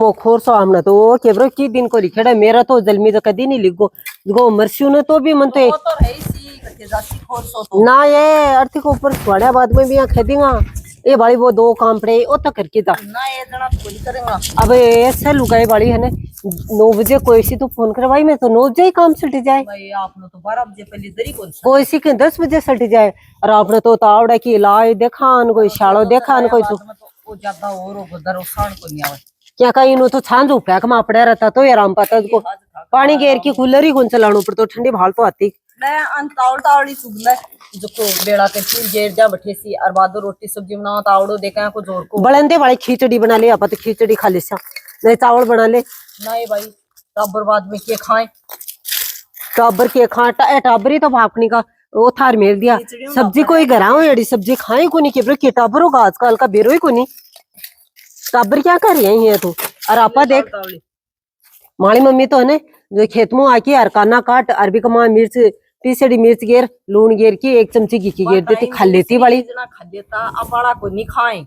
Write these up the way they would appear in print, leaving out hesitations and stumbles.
वो खोर सो हमने तो केवरो की दिन को लिखेड़ा मेरा तो जलमी तो कदी नहीं लिखो गो मरस्यू ने तो भी मन तो है सी कते जासी खोर सो तो ना ये आर्थिक ऊपर स्वाड़ा बाद में भी यहाँ खेदेगा ये भाई वो दो काम पड़े ओ तो करके था ना ये जना कोई करेगा। अब ऐसे लुगाई वाली है ना 9 बजे कोई सी तो फोन कर भाई मैं तो 9 बजे ही काम सट जाए भाई आपने तो 12 बजे पहले दरी कौन सा कोई सी के 10 बजे सट जाए और आपने तो तावड़ा की लाई देखान कोई शालो देखान कोई तो वो ज्यादा और गदर उठान को नहीं आवे क्या कहीं नो तो छांझ उपैक में पड़ा रहता तो यार हम पता को पानी घेर की कूलर ही कौन चलानो पर तो ठंडी भाल तो आती मैं अंतावड़ तावड़ी सुगले जो को बेड़ा के फिर जेर जा बैठे सी और बाद रोटी सब्जी बनाओ तावड़ो देखा को जोर को बड़ंदे वाले खिचड़ी बना ले आप तो खिचड़ी खा ले सा नहीं चावल बना ले नहीं भाई टाबर बाद में के खाएं टाबर के खा टाबरी तो भापनी का वो थार मेल दिया सब्जी कोई घराओ एड़ी सब्जी खाए को नहीं केबरे के टाबर होगा आजकल का बेरो ही को नहीं टाबर क्या कर रही है तू और आपा देख माड़ी मम्मी तो है ना जो खेत में आके अरकाना काट अरबी कमा मिर्च तीसरी मिर्च गेर लून गेर की 1 चमची घी की गेर देती खा लेती वाली खा लेता अब बड़ा को नहीं खाएं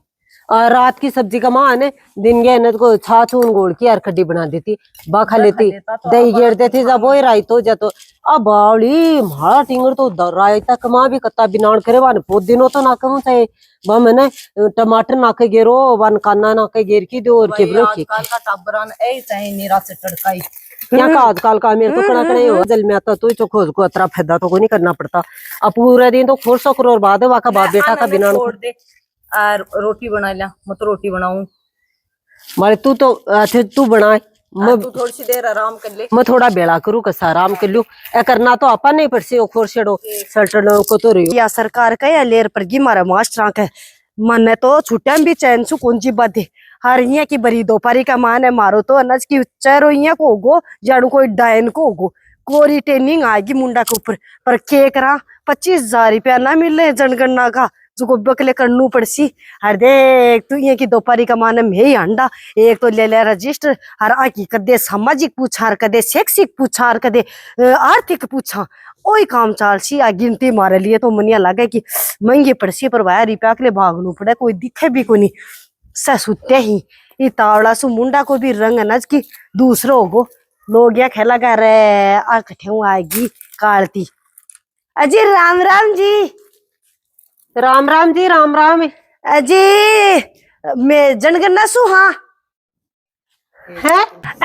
और रात की सब्जी का मां ने दिन गए न को छाछ ऊन गोल की यार खड्डी बना देती बा खा लेती दही गेर देती जब वो रायत हो जातो अब बावली मारा टिंगर तो रायता कमा भी कत्ता बिनाण करे वान बहुत दिनों तो ना करूं चाहे बा मैंने टमाटर नाके गेरो वन काना नाके गेर की दो और केबरो की आजकल का टाबरान ए चाहे नीरा से टड़काई क्या का आजकल का मेरे तो कड़ा कड़े हो जल में आता तो तो खोज को अतरा फायदा तो कोई नहीं करना पड़ता अब पूरा दिन तो खोर सो करो और बाद वाका बाप बेटा का बिना छोड़ दे और रोटी बना लिया मैं तो रोटी बनाऊं मारे तू तो अच्छे तू बनाए तू थोड़ी सी देर आराम कर ले मैं थोड़ा बेड़ा करूँ कसा आराम कर लूं ए करना तो आपा नहीं पड़सी ओ खोर छेड़ो सल्टन को तो रही या सरकार का या लेर पर गी मारा मास्टर के मन तो छुट्टियां भी चैन सु कौन सी बात है हर यहाँ की बरी दोपहरी का मान है मारो तो अनाज की चेहरो यहाँ को होगो जाड़ू कोई डायन को होगो कोरी ट्रेनिंग आएगी मुंडा के ऊपर पर के करा 25,000 रुपया ना मिले जनगणना का जो को बकले करनू पड़सी हर देख तू यहाँ की दोपहरी का मान में ही अंडा एक तो ले ले रजिस्टर हर आकी कदे सामाजिक पूछार कदे शैक्षिक पूछार कदे आर्थिक पूछा ओई काम चाल सी आ गिनती मारे लिए तो मनिया लगे कि महंगी पड़सी पर वाया रुपया के लिए भागनू पड़े कोई दिखे भी को नहीं ससुते ही ये तावड़ा सु मुंडा को भी रंग अनाज की दूसरो होगो लोग यहाँ खेला कर रहे आ कठे आएगी कालती अजी राम राम जी राम राम जी राम राम अजी मैं जनगणना सु हाँ है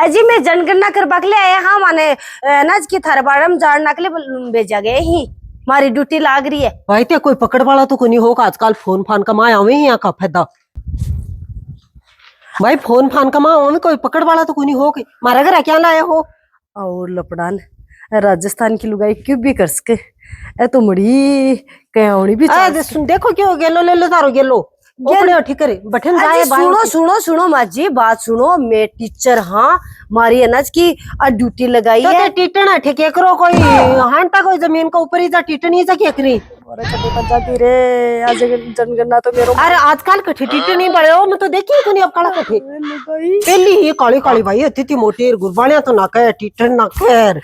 अजी मैं जनगणना करवा के लिए आया हाँ माने अनाज की थरबाड़म जानना के लिए भेजा गए ही हमारी ड्यूटी लाग रही है भाई ते कोई पकड़ वाला तो कोई नहीं होगा आजकल फोन फान कमाए आवे ही यहाँ का फायदा भाई फोन फान कमाओ में कोई पकड़ वाला तो कोई नहीं होगा मारा घर क्या लाया हो और लपड़ान राजस्थान की लुगाई क्यों भी कर सके ए तो मड़ी कहोनी भी देखो क्यों गेलो ले लो तारो गेलो ओपने ठीक करे बठन जाए सुनो सुनो सुनो माँ जी बात सुनो मैं टीचर हाँ मारी अनाज की ड्यूटी लगाई तो है टीटन है ठेके करो कोई हांटा कोई जमीन का ऊपर ही जा टीटन ही जा क्या करी अरे कभी पंचायती रे आज जनगणना तो मेरो अरे आजकल कठे टीटन ही बड़े हो मैं तो देखी कोनी अब काला कठे पहली ही काली काली भाई अति मोटी गुरबानिया तो ना कह टीटन ना कर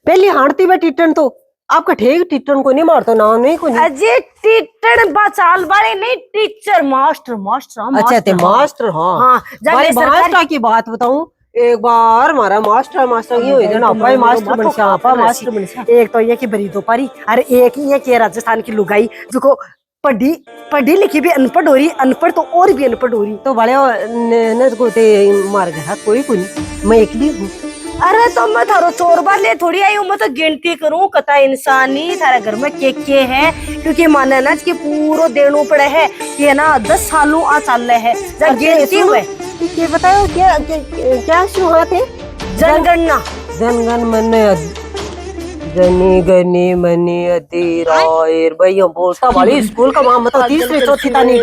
पहली हांडती में टीटन तो आपका ठीक टीटन को नहीं मारता ना नहीं को नहीं अजय टीटन बचाल वाले नहीं टीचर मास्टर मास्टर अच्छा ते मास्टर हाँ हाँ भाई मास्टर की बात बताऊं एक बार हमारा मास्टर की हुई ना अपा मास्टर बन सा अपा मास्टर बन सा एक तो ये की बरी दोपहरी अरे एक ये की राजस्थान की लुगाई जो को पढ़ी लिखी भी अनपढ़ हो रही अनपढ़ तो और भी अनपढ़ हो रही तो बड़े न को ते मार गया कोई को नहीं मैं अकेली हूँ अरे तो मैं थारो चोर बार ले थोड़ी आई हूँ मैं तो गिनती करूँ कता इंसानी थारा घर में के है क्योंकि माने ना कि पूरा देनू पड़े है कि ना 10 सालों आ चल रहे है जब गिनती हुए ये बताओ क्या शुरुआत है जनगणना जनगण मन जनी गनी मनी अधीरायर भाई हम बोलता वाली स्कूल का मां मतलब तीसरी चौथी तानी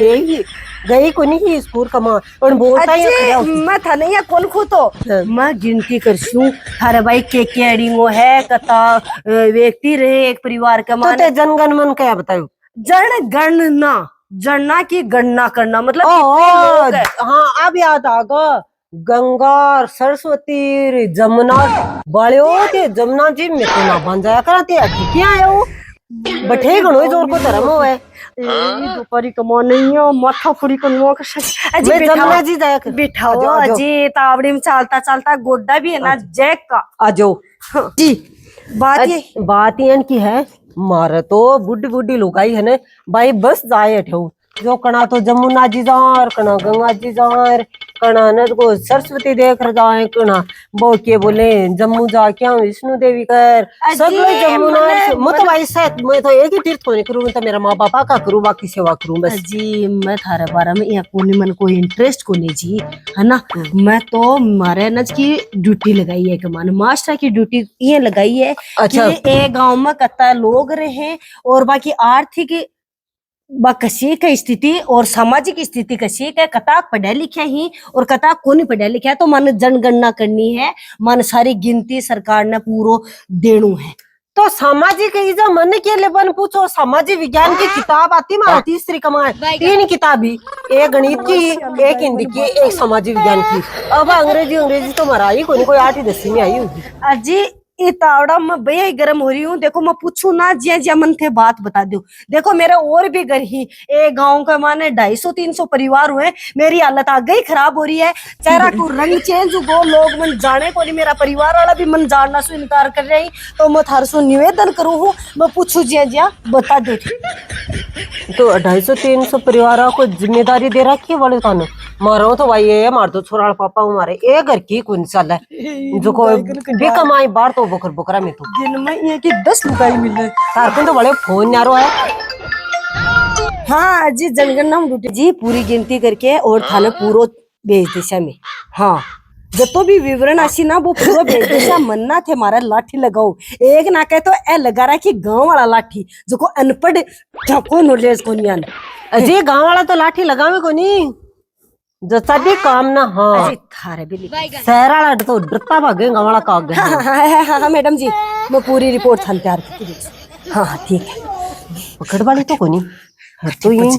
गई को नहीं स्कूल का मां और बोलता है मैं था नहीं कौन खो तो मैं गिनती करछू थारे भाई के एडिंगो है कता व्यक्ति रहे एक परिवार का मां तो जनगण मन क्या बताओ जनगणना जनना की गणना करना मतलब हाँ अब याद आ गया गंगा सरस्वती जमुना बड़े थे जमुना जी में तो ना बन जाया कराते क्या है वो बठे गणो जोर को धर्म हो है दोपहरी कमाने माथा पूरी कनुआ का अजी मैं बिठाओ जमुना जी जाया कर। बिठाओ आ जाओ, आ जाओ। अजी तावड़ी में चलता चलता गोड्डा भी है ना जैक का आ जाओ। जी बात ये बात ये की है, मारे तो बुढ़ी बुढ़ी लुगाई है ने भाई, बस जाए ठेऊ जो कणा तो जमुना जी जार, कणा गंगा जी जार, कणा न को सरस्वती देख रहा जाए, कणा वो के बोले जम्मू जा क्या विष्णु देवी कर सगळे जमुना मत भाई साथ मैं तो एक ही तीर्थ होने करूँ, मैं तो मेरा माँ बापा का करूँ, बाकी सेवा करूँ बस। जी मैं थारे बारे में यहाँ कोनी मन को इंटरेस्ट को नहीं जी है ना। मैं तो मारे नज की ड्यूटी लगाई है, कमान मास्टर की ड्यूटी ये लगाई है अच्छा। कि एक गांव में कत्ता लोग रहे और बाकी आर्थिक कसी का स्थिति और सामाजिक स्थिति कसी का, कता पढ़े लिखे ही और कता को नहीं पढ़े लिखे है, तो मन जनगणना करनी है, मन सारी गिनती सरकार ने पूरो देणु है। तो सामाजिक इजा मन के लिए बन पूछो, सामाजिक विज्ञान की किताब आती मारा तीसरी कमाए 3 किताबी, एक गणित की, एक हिंदी की, एक सामाजिक विज्ञान की। अब अंग्रेजी तो मराई कोई 8 10 में आई होगी। अजी ये तावड़ा मैं भैया गर्म हो रही हूँ। देखो मैं पूछू ना जिया जिया मन थे बात बता दो। देखो मेरा और भी घर ही एक गांव का माने 250-300 परिवार हुए, मेरी हालत आ गई खराब हो रही है, चेहरा को रंग चेंज हो, लोग मन जाने को नहीं, मेरा परिवार वाला भी मन जानना से इनकार कर रहे हैं, तो मैं थार से निवेदन करूँ हूँ, मैं पूछू जिया जिया बता दो। तो 250-300 परिवारों को जिम्मेदारी दे रखी है वाले थाने, मारो तो भाई ये मार दो छोरा पापा हमारे एक घर की कौन चल है जो कोई बेकमाई बाहर तो बकर बकरा में तो दिन में ये कि 10 लुगाई मिले तारकुन तो बड़े फोन यारो है। हाँ जी जनगणना में ड्यूटी जी पूरी गिनती करके और थाने पूरो भेज दिशा में। हाँ जो भी विवरण आसी ना वो पूरा भेज दिशा, मन्ना थे हमारा लाठी लगाओ, एक ना कहे तो ए लगा रहा कि गांव वाला लाठी जो को अनपढ़ को नॉलेज को नहीं आना। अजय गांव वाला तो लाठी लगावे को नहीं जो सभी काम ना। हाँ अजी थारे भी शहर वाला तो डरता भागे, गांव वाला का आगे। हाँ मैडम जी मैं पूरी रिपोर्ट थान तैयार करती। हाँ हाँ ठीक है। पकड़ वाली तो कोनी तो ये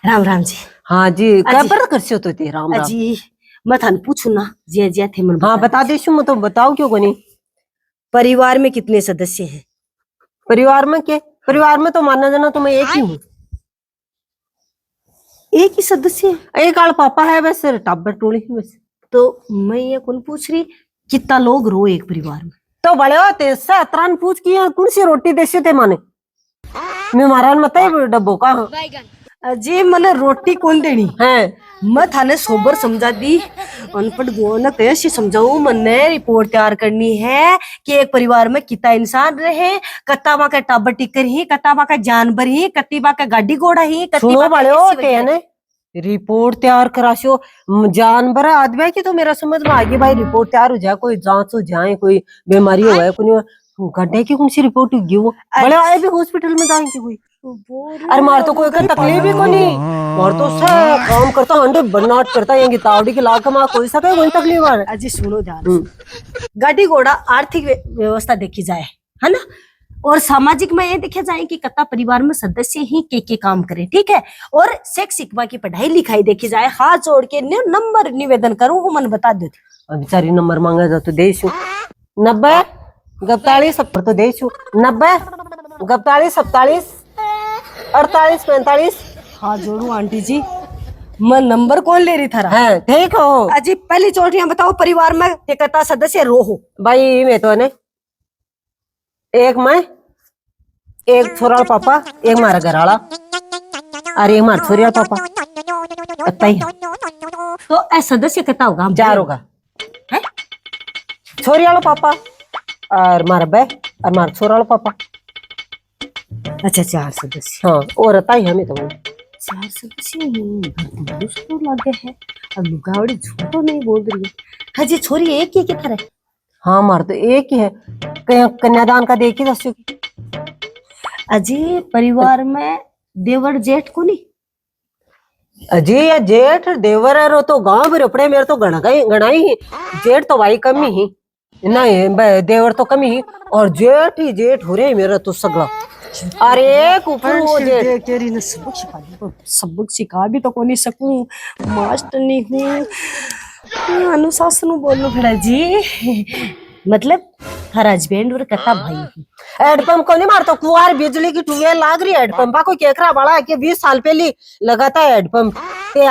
राम राम जी। हाँ जी क्या पर कर से तो ते राम राम जी मैं थान पूछू ना जिया जिया थे मन। हाँ बता देशु मैं तो बताओ क्यों कोनी। परिवार में कितने सदस्य हैं? परिवार में के परिवार में तो मानना जाना तो मैं एक ही हूँ, एक ही सदस्य है। एक आल पापा है बस, टाबर टोली ही बस। तो मैं ये कौन पूछ रही कितना लोग रो एक परिवार में? तो बड़े होते त्रान पूछ की कौन सी रोटी देसे थे माने मैं महाराज मत डब्बो का जी मैंने रोटी कौन देनी है। मैं थाने सोबर समझा दी, अनपढ़ गोना कैसे समझाऊ। मैंने रिपोर्ट तैयार करनी है कि एक परिवार में कितना इंसान रहे, कत्ताबा का टाबर टिकर ही, कत्ताबा का जानवर ही, कत्तीबा का गाड़ी घोड़ा ही, सुनो बड़े होते है ने रिपोर्ट तैयार कराशो जानवर आदमी की तो मेरा समझ में आ गई भाई, रिपोर्ट तैयार हो जाए, कोई जांच हो जाए, कोई बीमारी हो जाए, कोई गड्ढे की कौन सी रिपोर्ट होगी वो बड़े आए भी हॉस्पिटल में जाएंगे कोई। अरे मार तो कोई का तकलीफ ही को नहीं, मार तो सब काम करता हंडे बनाट करता ये तावड़ी के लाख में कोई सा कोई तकलीफ आ। अजी सुनो ध्यान से, गाड़ी घोड़ा आर्थिक व्यवस्था देखी जाए है ना, और सामाजिक में ये देखा जाए कि कत्ता परिवार में सदस्य ही के काम करे, ठीक है, और शिक्षा की पढ़ाई लिखाई देखी जाए। हाथ जोड़ के नंबर निवेदन करूँ हूँ, मन बता दो। बेचारी नंबर मांगा जा तो देशु 90 41 70 तो देशु 90 41 47 48 45। हाँ जोड़ू आंटी जी, मैं नंबर कौन ले रही था है ठीक हो। अजी पहली चोटियां बताओ परिवार में कितना सदस्य रो हो? भाई मैं तो ने एक मैं, एक छोरा पापा, एक मारा घर वाला और एक मार छोरिया पापा, इतना ही। तो ऐ सदस्य कितना होगा? 4 होगा, छोरिया वाला पापा और मारा बे और मारा छोरा वाला पापा। अच्छा 4 सदस्य। हाँ और रहता ही हमें तो 4 सदस्य लगे हैं। अब लुगावड़ी झूठ तो नहीं बोल रही है। हाँ जी छोरी एक ही किधर है? हाँ मार तो एक ही है, कन्यादान का देखी दस्यु। अजी परिवार में देवर जेठ को नहीं? अजी या जेठ देवर है तो गांव भी रपड़े मेरे तो गणा ही जेठ तो भाई कम ही नहीं, देवर तो कम ही और जेठ ही जेठ हो रहे मेरा तो सगला। अरे ऊपर वो जेठ तेरी ने सबक सिखा दी, सबक सिखा भी तो को नहीं सकूं, मास्टर नहीं हूँ, अनुशासन बोलना पड़ा जी। मतलब हर हस्बैंड और कथा भाई हेडपंप को नहीं मारता, कुआर बिजली की ट्यूबवेल लाग रही है, हेडपंपा को केकरा बड़ा है कि 20 साल पहले लगाता है हेडपंप।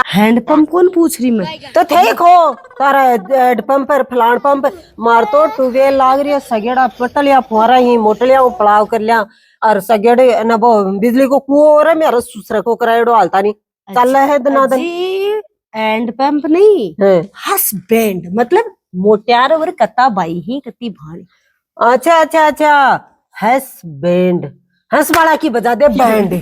हैंडपंप कौन पूछ रही मैं? तो थे खो तारा हेडपंप पर फलान पंप मार तो ट्यूबवेल लाग रही है, सगेड़ा पटलिया फुआरा ही मोटलिया वो पड़ाव कर लिया और सगेड़े न वो बिजली को कुओ हो रहा है, मेरा सुसरा को कराएड़ो हालता नहीं चल रहा है दनादन। अजी हैंडपंप नहीं, हस्बैंड मतलब मोट्यार और कत्ता बाई ही कत्ती भाई। अच्छा अच्छा अच्छा, हस्बैंड हंस वाला की बजा दे बैंड।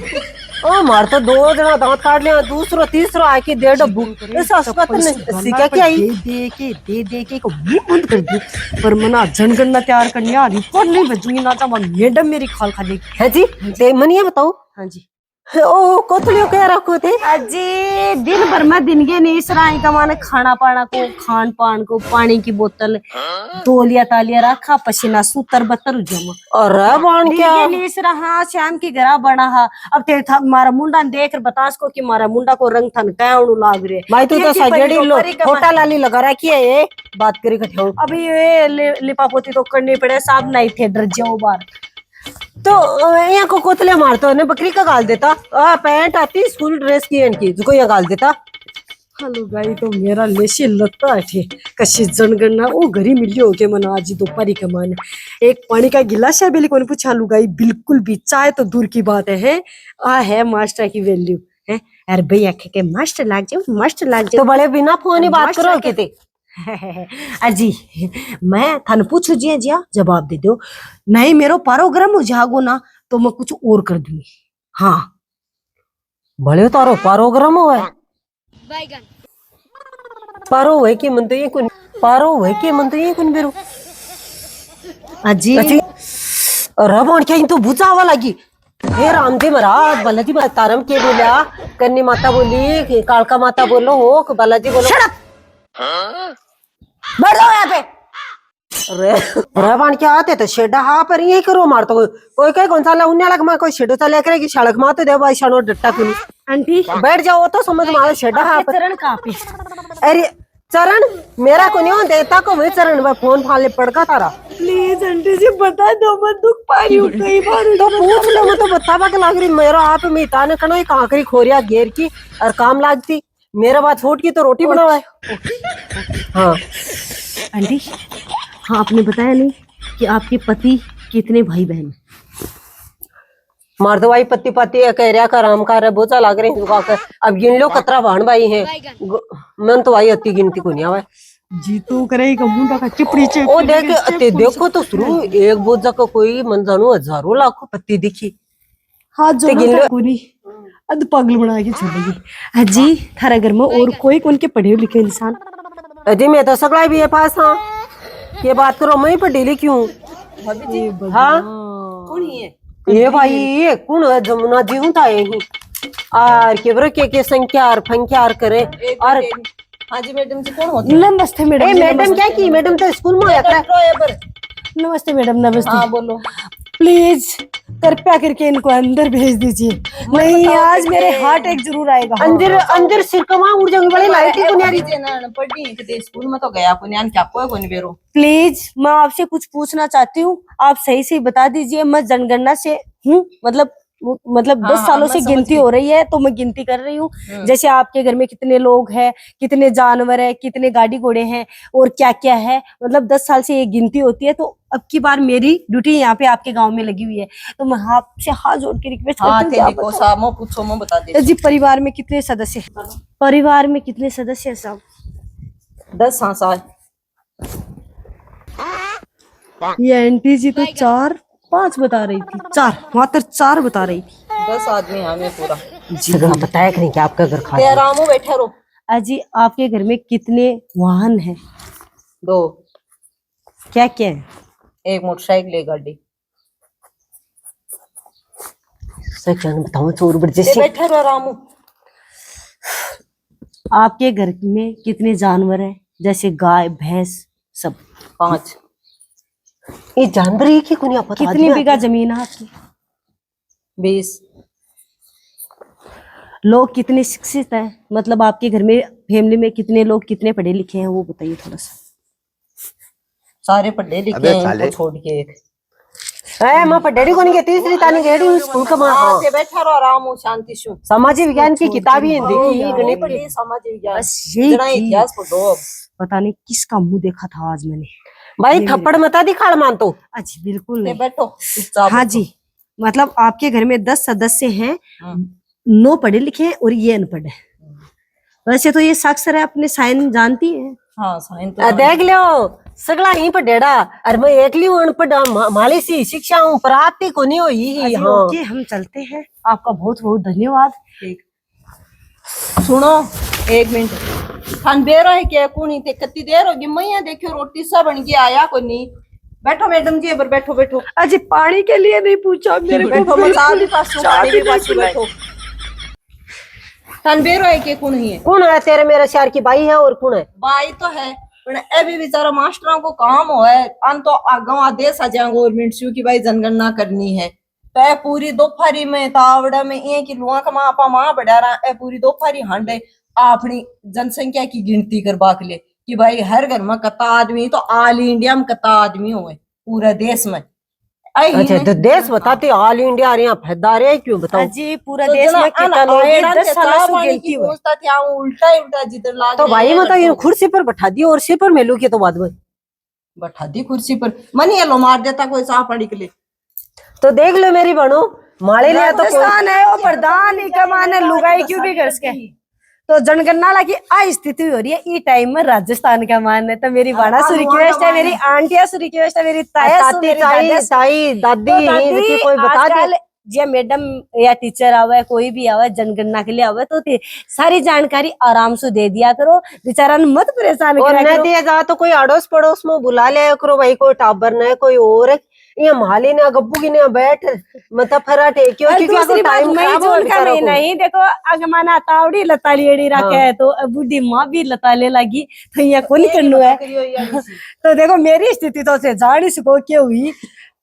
ओ मार तो 2 जना दांत काट लिया, दूसरो तीसरो आके दे डब्बू इस अस्पताल में सीखा क्या आई। दे के को मुंह बंद कर दी। पर मना जनगणना तैयार करनी आ रही, पर नहीं बजूंगी ना चाह मैडम मेरी खाल खाली है जी ते मनिया बताओ। हाँ जी। ओ कोतलियो कह रखो थे अजी दिन भर में दिन के नहीं सराय का माने खाना पाना को, खान पान को, पानी की बोतल, तोलिया तालिया रखा, पसीना सूतर बतर जमा और बाण क्या नहीं रहा। शाम की गरा बना हा। अब तेरे था मारा मुंडा देख बतास को कि मारा मुंडा को रंग थन कैणु लाग रे भाई तू तो सगेड़ी लो छोटा लाली लगा रखी है ये बात करी कठिया। अभी ये लिपापोती तो करनी पड़े, साहब नहीं थे डर जाओ बार। तो यहाँ को कोतले मारते हो बकरी का गाल देता, पैंट आती स्कूल ड्रेस की इनकी जो यहाँ गाल देता। हेलो भाई तो मेरा लेशी लगता है कशी जनगणना वो घरी मिली हो के मना आज दोपहरी के माने एक पानी का गिलास है बिल्कुल कौन पूछा लुगाई बिल्कुल भी चाय तो दूर की बात है आ है मास्टर की वैल्यू है। अरे भैया के मास्टर लाग जाओ, मास्टर लाग जाओ तो बड़े बिना फोन ही बात करो कहते। अजी मैं थाने पूछू जिया जिया जवाब दे दो, नहीं मेरो पारो गर्म हो जागो ना तो मैं कुछ और कर दूंगी। हाँ भले तारो पारो गरम हुआ है, पारो है कि मन तो ये कुन पारो है कि मन तो ये कुन बेरो अजी रबण क्या इन तो बुझावा लगी। हे रामजी महाराज बालाजी तारम के बोला, कन्नी माता बोली, कालका माता बोलो हो, बालाजी बोलो बैठ जाओ यहाँ पे। रवान क्या आते तो शेडा हाँ पर यही करो मार तो कोई कहीं कौन सा उन्हें अलग मार कोई शेडो चले करेगी सड़क मार तो दे भाई शानो डट्टा कुनी आंटी बैठ जाओ तो समझ मार शेडा हाँ पर। चरण कहाँ पे? अरे चरण मेरा को नहीं देता को वही चरण मैं फोन फाले पड़का तारा। प्लीज आंटी जी बता दो, मैं दुख पा रही हूँ कई बार। तो पूछ लो मैं तो बतावा के लाग रही मेरा आप में ताने कनो एक आखिरी खोरिया घेर की और काम लागती मेरा बात छोट की तो रोटी बनावा है। हाँ आंटी हाँ आपने बताया नहीं कि आपके पति कितने भाई बहन? मार दो भाई पति पति कह रहा का राम का बोचा लाग रहे हैं। अब गिन लो कतरा भाण भाई है, मन तो भाई अति गिनती को नहीं आवा जी तो करेगा मुंडा का चिपड़ी चेप ओ देख देखो तो शुरू एक बोझा का कोई मन जानू हजारों लाखों पत्ती दिखी। हाँ जो कोनी अद पागल बना के छोड़ेगी। अजी थारा घर में और कोई कौन के पढ़े लिखे इंसान? अजी मैं तो सगड़ा भी है पास। हाँ ये बात करो मैं पर डेली क्यों? हाँ कौन है ये भाई ये कौन है? जमुना जी हूँ था यही आर केवरो के संख्यार फंख्यार करे और हाँ जी मैडम जी कौन होती नमस्ते मैडम। मैडम क्या की मैडम तो स्कूल में है? नमस्ते मैडम नमस्ते। हाँ बोलो। प्लीज कृपया करके इनको अंदर भेज दीजिए, नहीं आज मेरे हार्ट एक जरूर आएगा। अंदर अंदर सिरकमा उड़ जाऊंगी बड़ी लाइट ही कुनियारी पढ़ी थे स्कूल में तो गया कुनियान क्या कोई बेरो। प्लीज मैं आपसे कुछ पूछना चाहती हूँ, आप सही से बता दीजिए। मैं जनगणना से हूँ मतलब 10 सालों से गिनती हो रही है तो मैं गिनती कर रही हूँ। जैसे आपके घर में कितने लोग हैं, कितने जानवर है, कितने गाड़ी घोड़े हैं और क्या क्या है, मतलब 10 साल से ये गिनती होती है। तो अब की बार मेरी ड्यूटी यहाँ पे आपके गांव में लगी हुई है तो मैं आपसे हाथ जोड़ के रिक्वेस्ट करती हूँ पूछो मैं बता दे जी परिवार में कितने सदस्य? परिवार में कितने सदस्य है साहब? 10। हाँ साल ये आंटी जी तो 4-5 बता रही थी, 4 मात्र 4 बता रही थी। 10 आदमी हमें पूरा सगड़ा बताया कि नहीं कि आपका घर खा आराम हो बैठे रहो। अजी आपके घर में कितने वाहन हैं? 2। क्या क्या है? एक मोटरसाइकिल एक गाड़ी। सच बताओ चोर बड़ जैसे बैठे रहो आराम हो। आपके घर में कितने जानवर हैं जैसे गाय भैंस सब? 5। ये जानवर ही की कुनिया पता कितनी बीघा जमीन है आपकी? 20। लोग कितने शिक्षित हैं, मतलब आपके घर में फैमिली में कितने लोग कितने पढ़े लिखे हैं वो बताइए थोड़ा सा। सारे पढ़े लिखे हैं छोड़ के एक। है मां पर डैडी को नहीं के तीसरी तानी गेड़ी स्कूल का मां हाँ से बैठा रहो आराम हो शांति से। सामाजिक विज्ञान की किताब ही हिंदी की गणित की बड़ी सामाजिक विज्ञान बस यही जरा चीज। इतिहास पढ़ो। पता नहीं किसका मुंह देखा था आज मैंने। भाई थप्पड़ मता दिखाड़ मान तो अच्छा बिल्कुल से नहीं। बैठो चुपचाप हाँ बैठो। जी, मतलब आपके घर में 10 सदस्य हैं, हम्म। 9 पढ़े लिखे हैं और ये अनपढ़ है। वैसे तो ये साक्षर है, अपने साइन जानती है। हाँ साइन तो देख लो सगला यहीं पर डेड़ा अरे मैं एकली हूं अनपढ़ माली सी शिक्षा हूं प्राप्ति को नहीं हुई ही। अजी, हाँ ओके हम चलते हैं, आपका बहुत बहुत धन्यवाद। ठीक। सुनो एक मिनट खान बेरो है क्या कुनी ते कितनी देर होगी मैया देखियो रोटी सा बन के आया को नहीं। बैठो मैडम जी पर बैठो बैठो अजी पानी के लिए नहीं पूछा मेरे को, बैठो मैं चाह भी पास पानी भी पास बैठो। खान बेरो है क्या कुनी है कौन है तेरे मेरे शहर की बाई है और कौन है बाई तो है पर अभी बेचारा मास्टरों को काम हो है अन तो गाँव आदेश आ जाए गवर्नमेंट से की भाई जनगणना करनी है तो ए पूरी दोपहरी में तावड़ा में ये की लुआ का माँ आपा माँ बढ़ा रहा है पूरी दोपहरी हंड है अपनी जनसंख्या की गिनती करवा के लिए कि भाई हर घर में कता आदमी तो ऑल इंडिया में कता आदमी हो पूरे देश में। अच्छा तो देश बताते ऑल इंडिया आ रहे हैं फैदा रहे हैं क्यों बताओ अजी पूरा देश में कितना लोग हैं, 10 सालों से गिनती हुई। उल्टा ही उल्टा जिधर लाग तो भाई मतलब ये कुर्सी पर बैठा दी और सिर पर मेलू के तो बाद में बैठा दी कुर्सी पर मनी लो मार देता कोई साफ पड़ी के लिए। तो देख लो मेरी बहनों माले लिया तो राजस्थान है वो प्रधान ही कमान है, लुगाई क्यों भी कर सके। तो जनगणना की अस्थिति हो रही है ई टाइम में राजस्थान का मान है। तो मेरी बड़ा से रिक्वेस्ट है, मेरी आंटिया से रिक्वेस्ट है, मेरी ताया से, ताती मेरी ताई दादा से। ताई दादी तो यहीं दादी, देखिए कोई बता दे आजकल जे मैडम या टीचर आवे कोई भी आवे जनगणना के लिए आवे तो सारी जानकारी आराम से दे दिया करो, बेचारा न मत परेशान और करा न करो। दिया जा तो कोई अड़ोस पड़ोस में बुला लिया करो भाई कोई टाबर न कोई और ये माली ने गब्बू की ने बैठ मतलब फराटे क्यों और क्योंकि दूसरी अगर बात टाइम मई खराब हो जून का बेचारों महीना को ही देखो अगमाना तावड़ी लतालियड़ी रखे है तो बूढ़ी माँ भी लताले लगी तो यहाँ को नहीं करना है। तो देखो मेरी स्थिति तो से जानी सको क्या हुई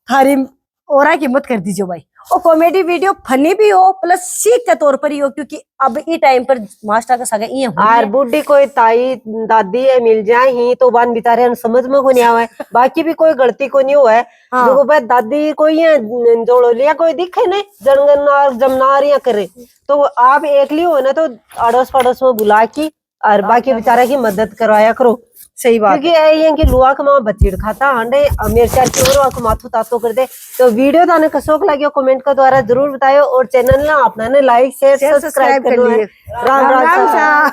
थारी और की मत कर दीजिए भाई। और कॉमेडी वीडियो फनी भी हो प्लस सीख के तौर पर ही हो क्योंकि अब ई टाइम पर मास्टर का सगा ये आर बुढ़ी कोई ताई दादी है मिल जाए ही तो बान बेचारे समझ में को नहीं आवे बाकी भी कोई गलती को नहीं हुआ है। हाँ। देखो भाई दादी कोई है जोड़ो लिया कोई दिखे नहीं जनगणना जमनारियां करे तो आप एकली हो ना तो अड़ोस पड़ोस में बुला की और बाकी बेचारा की मदद करवाया करो। सही बात क्योंकि ये कि लुआ का माँ बच्चीड़ खाता हांडे मिर्चा की और माथू तातो कर दे। तो वीडियो ताने कसोक लगे कमेंट का द्वारा जरूर बतायो और चैनल ना अपना ने लाइक शेयर सब्सक्राइब कर लो। राम राम।